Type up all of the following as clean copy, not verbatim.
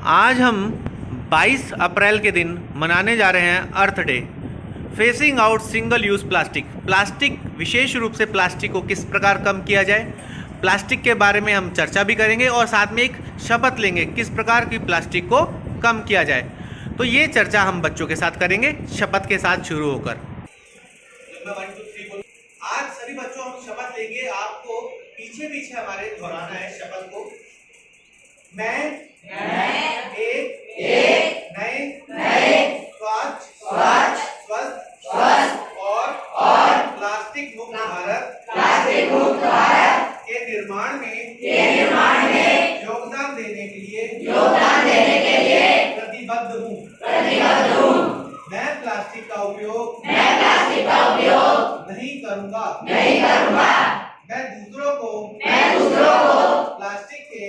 आज हम 22 अप्रैल के दिन मनाने जा रहे हैं Earth Day. Phasing out single use plastic. Plastic, विशेष रूप से प्लास्टिक को किस प्रकार कम किया जाए, प्लास्टिक के बारे में हम चर्चा भी करेंगे और साथ में एक शपथ लेंगे किस प्रकार की प्लास्टिक को कम किया जाए। तो ये चर्चा हम बच्चों के साथ करेंगे शपथ के साथ शुरू होकर। आज सभी बच्चों हम शपथ लेंगे, आपको पीछे पीछे हमारे दोहराना है शपथ को। मैं एक नए स्वच्छ स्वस्थ और प्लास्टिक मुक्त भारत के निर्माण में योगदान देने के लिए प्रतिबद्ध हूँ। मैं प्लास्टिक का उपयोग नहीं करूँगा। मैं दूसरों को प्लास्टिक के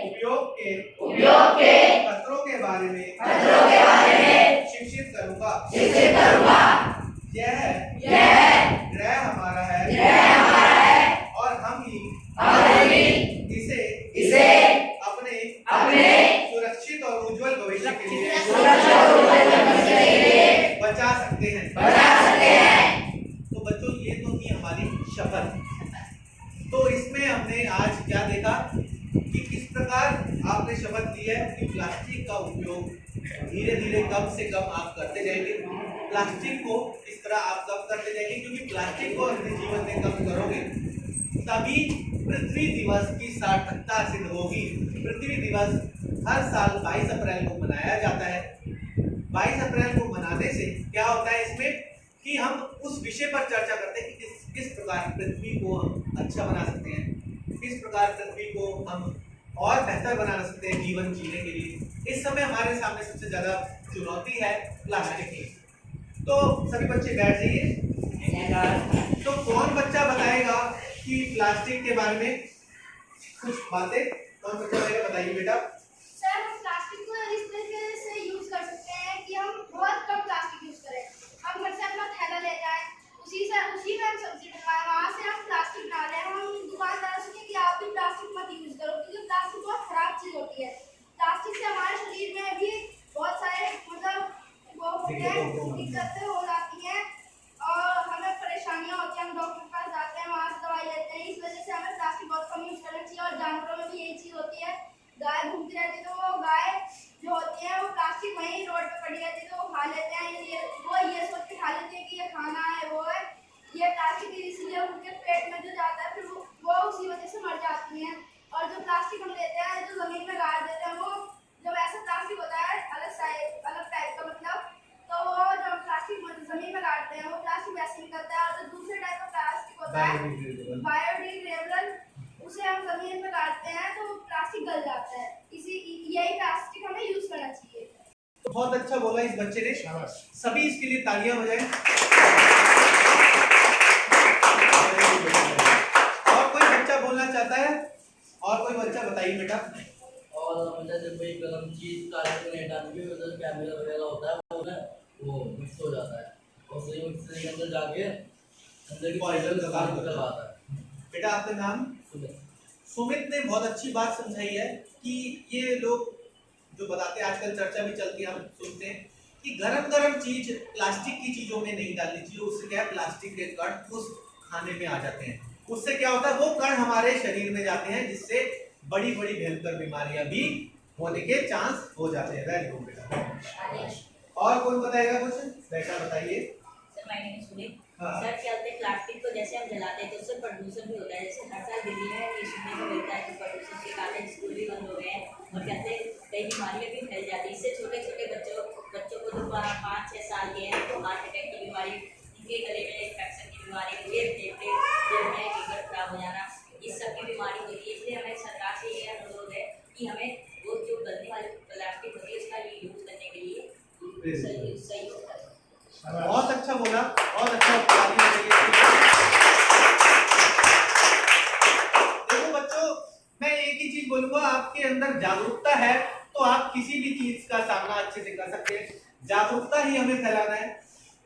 उपयोग के खतरों के बारे में शिक्षित करूँगा। यह ग्रह हमारा है और हम ही इसे अपने सुरक्षित और उज्जवल भविष्य के लिए बचा सकते हैं। तो बच्चों, ये तो थी हमारी शपथ। तो इसमें हमने आज क्या देखा कि किस प्रकार आपने शपथ ली है कि प्लास्टिक का उपयोग धीरे धीरे कम से कम आप करते जाएंगे। प्लास्टिक को इस तरह आप कम करते जाएंगे क्योंकि प्लास्टिक को अपने जीवन में कम करोगे तभी पृथ्वी दिवस की सार्थकता सिद्ध होगी। पृथ्वी दिवस हर साल 22 अप्रैल को मनाया जाता है। 22 अप्रैल को मनाने से क्या होता है इसमें कि हम उस विषय पर चर्चा करते हैं कि किस प्रकार पृथ्वी को हम अच्छा बना सकते हैं, किस प्रकार पृथ्वी को हम और बेहतर बना सकते हैं जीवन जीने के लिए। इस समय हमारे सामने सबसे ज़्यादा चुनौती है प्लास्टिक की। तो सभी बच्चे बैठ जाइए। तो कौन बच्चा बताएगा कि प्लास्टिक के बारे में कुछ बातें? कौन बच्चा बताएगा? बताइए बेटा। सर, हम प्लास्टिक को इस तरीके से यूज कर सकते हैं कि हम बहुत कम प्लास्टिक यूज करें। हम घर से अपना थैला ले जाएं, उसी में हम सब्जी बनाएं, वहाँ से हम प्लास्टिक ना लें। हम दुकानदार से कहें कि आप भी प्लास्टिक मत यूज करो क्योंकि प्लास्टिक बहुत खराब चीज होती है। प्लास्टिक से हमारे शरीर में भी बहुत सारे दिक्कतें हो जाती हैं और हमें परेशानियाँ होती हैं। हम डॉक्टर के पास जाते हैं, वहाँ से दवाई लेते हैं। इस वजह से हमें प्लास्टिक बहुत कम यूज करना चाहिए। और जानवरों में भी यही चीज़ होती है, गाय घूमती रहती है तो वो गाय जो होती है वो प्लास्टिक वहीं रोड पे पड़ी रहती है तो वो खा लेते हैं। वो ये सोच के खा लेते हैं कि ये खाना है, वो है ये प्लास्टिक, इसलिए उनके पेट में जो जाता है फिर वो उसी वजह से मर जाती हैं। और जो प्लास्टिक हम लेते हैं जो जमीन में गाड़ देते हैं, वो जब ऐसा प्लास्टिक होता है अलग टाइप का, मतलब तो वो जो प्लास्टिक जमीन में गाड़ते हैं वो प्लास्टिक वैसे निकलता है। और जो दूसरे टाइप का प्लास्टिक होता है बायोडिग्रेडेबल, उसे हम जमीन में गाड़ते हैं तो प्लास्टिक गल जाता है। यही प्लास्टिक हमें यूज करना चाहिए। बहुत अच्छा बोला इस बच्चे ने, सभी इसके लिए तालियां बजाएं। और कोई बच्चा बोलना चाहता है? और कोई बच्चा बताइए बेटा। और जैसे कोई गरम चीज काले को नहीं डालनी है, उधर कैमरा वगैरह होता है वो मिक्स हो जाता है और सही मिक्सर के अंदर जाके अंदर की पॉइजन लगाता है। बेटा आपका नाम? सुमित ने बहुत अच्छी बात समझाई है कि ये लोग जो बताते हैं, आजकल चर्चा भी चलती है, हम सुनते हैं कि गरम चीज प्लास्टिक की चीजों में नहीं डालनी चाहिए। उससे क्या है, प्लास्टिक के कण उस खाने में आ जाते हैं। उससे क्या होता है, वो कण हमारे शरीर में जाते हैं जिससे बड़ी भयंकर बीमारियां भी होने के चांस हो जाते हैं। वेरी गुड बेटा। और कौन बताएगा कुछ? बेटा बताइए। Sir, my name is Sunil. Sir, क्या होता है प्लास्टिक को जैसे हम जलाते हैं तो उससे प्रदूषण भी होता है। जैसे हर साल दिल्ली में ये सुनने को मिलता है कि प्रदूषण के कारण स्कूल भी बंद हो गए हैं और कहते हैं कई बीमारियां भी फैल जाती है। इससे छोटे बच्चों को जो 5-6 साल के हैं तो हार्ट अटैक की बीमारी, इनके गले में इन्फेक्शन की बीमारी, पेट में लीवर खराब हो जाना, इस सब की बीमारी होती है। इसलिए हमें सरकार से ये अनुरोध है कि हमें वो जो गलने वाली प्लास्टिक होती है उसका यूज करने के लिए सहयोग करें। बहुत अच्छा बोला, बहुत अच्छा। देखो बच्चों, मैं एक ही चीज बोलूंगा, आपके अंदर जागरूकता है तो आप किसी भी चीज का सामना अच्छे से कर सकते हैं। जागरूकता ही हमें फैलाना है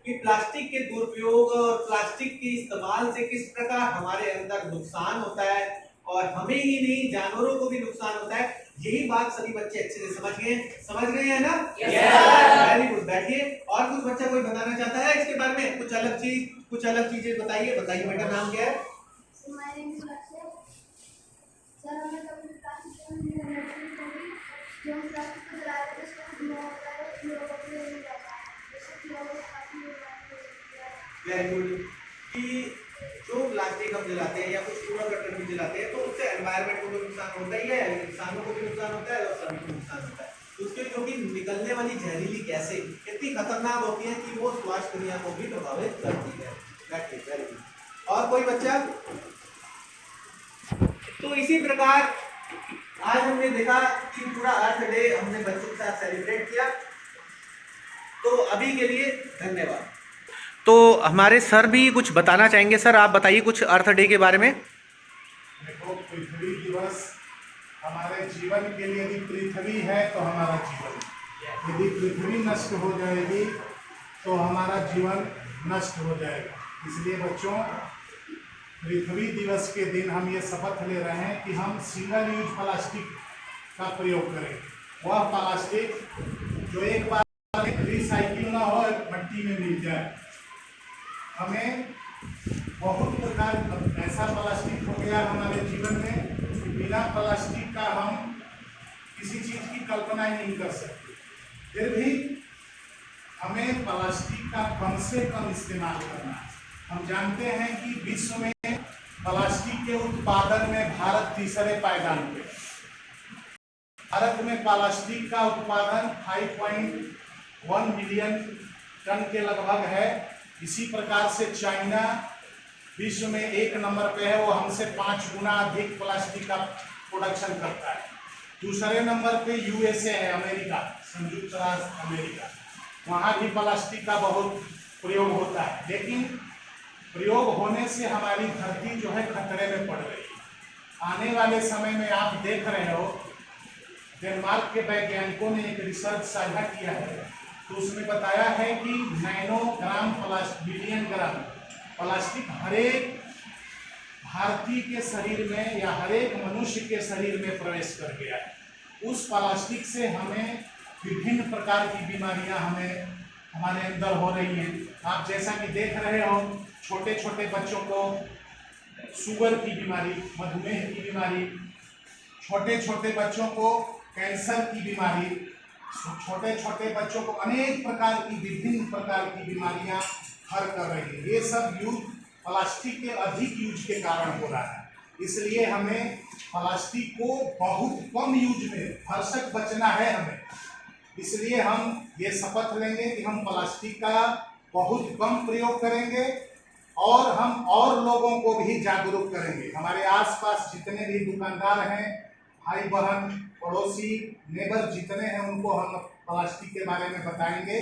कि प्लास्टिक के दुरुपयोग और प्लास्टिक के इस्तेमाल से किस प्रकार हमारे अंदर नुकसान होता है और हमें ही नहीं जानवरों को भी नुकसान होता है। यही बात सभी बच्चे अच्छे से समझ गए हैं ना? Very good. बैठिए। और कुछ बच्चा कोई बताना चाहता है इसके बारे में? कुछ अलग चीजें बताइए बेटा। नाम क्या है? Very good. कि जो प्लास्टिक हम जलाते हैं या कुछ कूड़ा करकट भी जलाते हैं तो उससे एनवायरनमेंट को भी नुकसान होता ही है, इंसानों को भी नुकसान होता है और सभी को नुकसान होता है। उसके क्योंकि निकलने वाली जहरीली गैसें इतनी खतरनाक होती हैं कि वो स्वास्थ्य क्रिया को भी प्रभावित करती है। बैठिए। Very good. और कोई बच्चा? तो इसी प्रकार आज हमने देखा कि पूरा अर्थ डे हमने बच्चों के साथ सेलिब्रेट किया। तो अभी के लिए धन्यवाद। तो हमारे सर भी कुछ बताना चाहेंगे। सर आप बताइए कुछ अर्थ डे के बारे में। देखो, पृथ्वी दिवस हमारे जीवन के लिए, यदि पृथ्वी है तो हमारा जीवन, यदि पृथ्वी नष्ट हो जाएगी तो हमारा जीवन नष्ट हो जाएगा। इसलिए बच्चों, पृथ्वी दिवस के दिन हम ये शपथ ले रहे हैं कि हम सिंगल यूज प्लास्टिक का प्रयोग करें। वह प्लास्टिक जो एक बार रिसाइकिल ना हो, मिट्टी में मिल जाए। हमें बहुत प्रकार ऐसा प्लास्टिक हो गया हमारे जीवन में कि बिना प्लास्टिक का हम किसी चीज की कल्पना ही नहीं कर सकते। फिर भी हमें प्लास्टिक का कम से कम इस्तेमाल करना है। हम जानते हैं कि विश्व में प्लास्टिक के उत्पादन में भारत तीसरे पायदान पे। भारत में प्लास्टिक का उत्पादन 5.1 मिलियन टन के लगभग है। इसी प्रकार से चाइना विश्व में 1 नंबर पे है, वो हमसे 5 गुना अधिक प्लास्टिक का प्रोडक्शन करता है। दूसरे नंबर पे यूएसए है, अमेरिका, संयुक्त राष्ट्र अमेरिका। वहाँ भी प्लास्टिक का बहुत प्रयोग होता है, लेकिन प्रयोग होने से हमारी धरती जो है खतरे में पड़ रही है। आने वाले समय में आप देख रहे हो, डेनमार्क के वैज्ञानिकों ने एक रिसर्च साझा किया है, तो उसमें बताया है कि नैनोग्राम बिलियन ग्राम प्लास्टिक हरेक भारतीय के शरीर में या हरेक मनुष्य के शरीर में प्रवेश कर गया है। उस प्लास्टिक से हमें विभिन्न प्रकार की बीमारियां हमारे अंदर हो रही हैं। आप जैसा कि देख रहे हो, छोटे छोटे बच्चों को शुगर की बीमारी, मधुमेह की बीमारी, छोटे छोटे बच्चों को कैंसर की बीमारी, छोटे छोटे बच्चों को अनेक प्रकार की विभिन्न प्रकार की बीमारियां हर कर रही है। ये सब यूज प्लास्टिक के अधिक यूज के कारण हो रहा है। इसलिए हमें प्लास्टिक को बहुत कम यूज में भरसक बचना है हमें। इसलिए हम ये शपथ लेंगे कि हम प्लास्टिक का बहुत कम प्रयोग करेंगे और हम और लोगों को भी जागरूक करेंगे। हमारे आसपास जितने भी दुकानदार हैं, भाई बहन, पड़ोसी, नेबर जितने हैं, उनको हम प्लास्टिक के बारे में बताएंगे।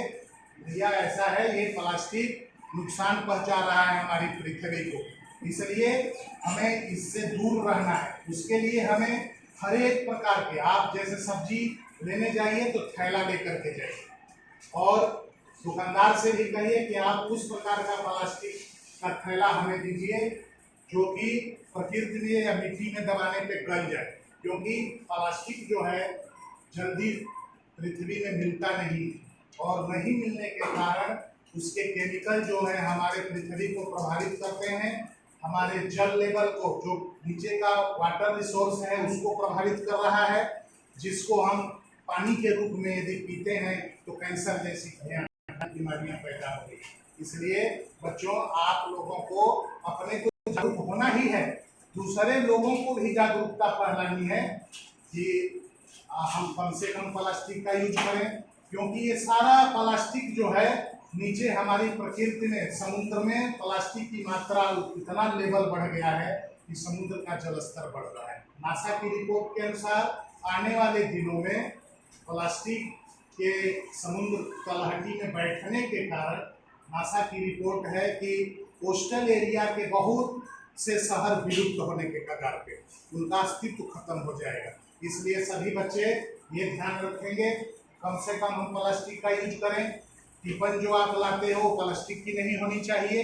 भैया ऐसा है, ये प्लास्टिक नुकसान पहुंचा रहा है हमारी पृथ्वी को, इसलिए हमें इससे दूर रहना है। उसके लिए हमें हर एक प्रकार के, आप जैसे सब्जी लेने जाइए तो थैला लेकर के जाइए, और दुकानदार से भी कहिए कि आप उस प्रकार का प्लास्टिक का थैला हमें दीजिए जो कि प्रकृति में या मिट्टी में दबाने पे गल जाए, क्योंकि प्लास्टिक जो है जल्दी पृथ्वी में मिलता नहीं, और नहीं मिलने के कारण उसके केमिकल जो है हमारे पृथ्वी को प्रभावित करते हैं। हमारे जल लेवल को, जो नीचे का वाटर रिसोर्स है, उसको प्रभावित कर रहा है, जिसको हम पानी के रूप में यदि पीते हैं तो कैंसर जैसी बीमारियां पैदा हो रही है। इसलिए बच्चों, आप लोगों को अपने को जागरूक होना ही है, दूसरे लोगों को भी जागरूकता फैलानी है कि हम कम से कम प्लास्टिक का यूज करें, क्योंकि ये सारा प्लास्टिक जो है नीचे हमारी प्रकृति में, समुद्र में प्लास्टिक की मात्रा इतना लेवल बढ़ गया है कि समुद्र का जलस्तर बढ़ रहा है। नासा की रिपोर्ट के अनुसार आने वाले दिनों में प्लास्टिक के समुद्र तलहटी में बैठने के कारण, नासा की रिपोर्ट है कि कोस्टल एरिया के बहुत से शहर विलुप्त होने के कगार पे, उनका अस्तित्व खत्म हो जाएगा। इसलिए सभी बच्चे ये ध्यान रखेंगे, कम से कम हम प्लास्टिक का यूज करें। टिफिन जो आप लाते हो प्लास्टिक की नहीं होनी चाहिए।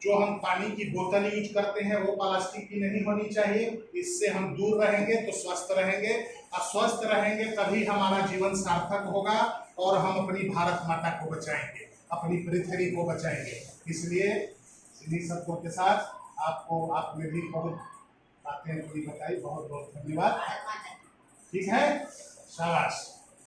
जो हम पानी की बोतल यूज करते हैं वो प्लास्टिक की नहीं होनी चाहिए। इससे हम दूर रहेंगे तो स्वस्थ रहेंगे, और स्वस्थ रहेंगे तभी हमारा जीवन सार्थक होगा और हम अपनी भारत माता को बचाएंगे, अपनी पृथ्वी को बचाएंगे। इसलिए इन्हीं शब्दों के साथ आपने भी बहुत बातें बताई। बहुत बहुत धन्यवाद। ठीक है, शाबाश।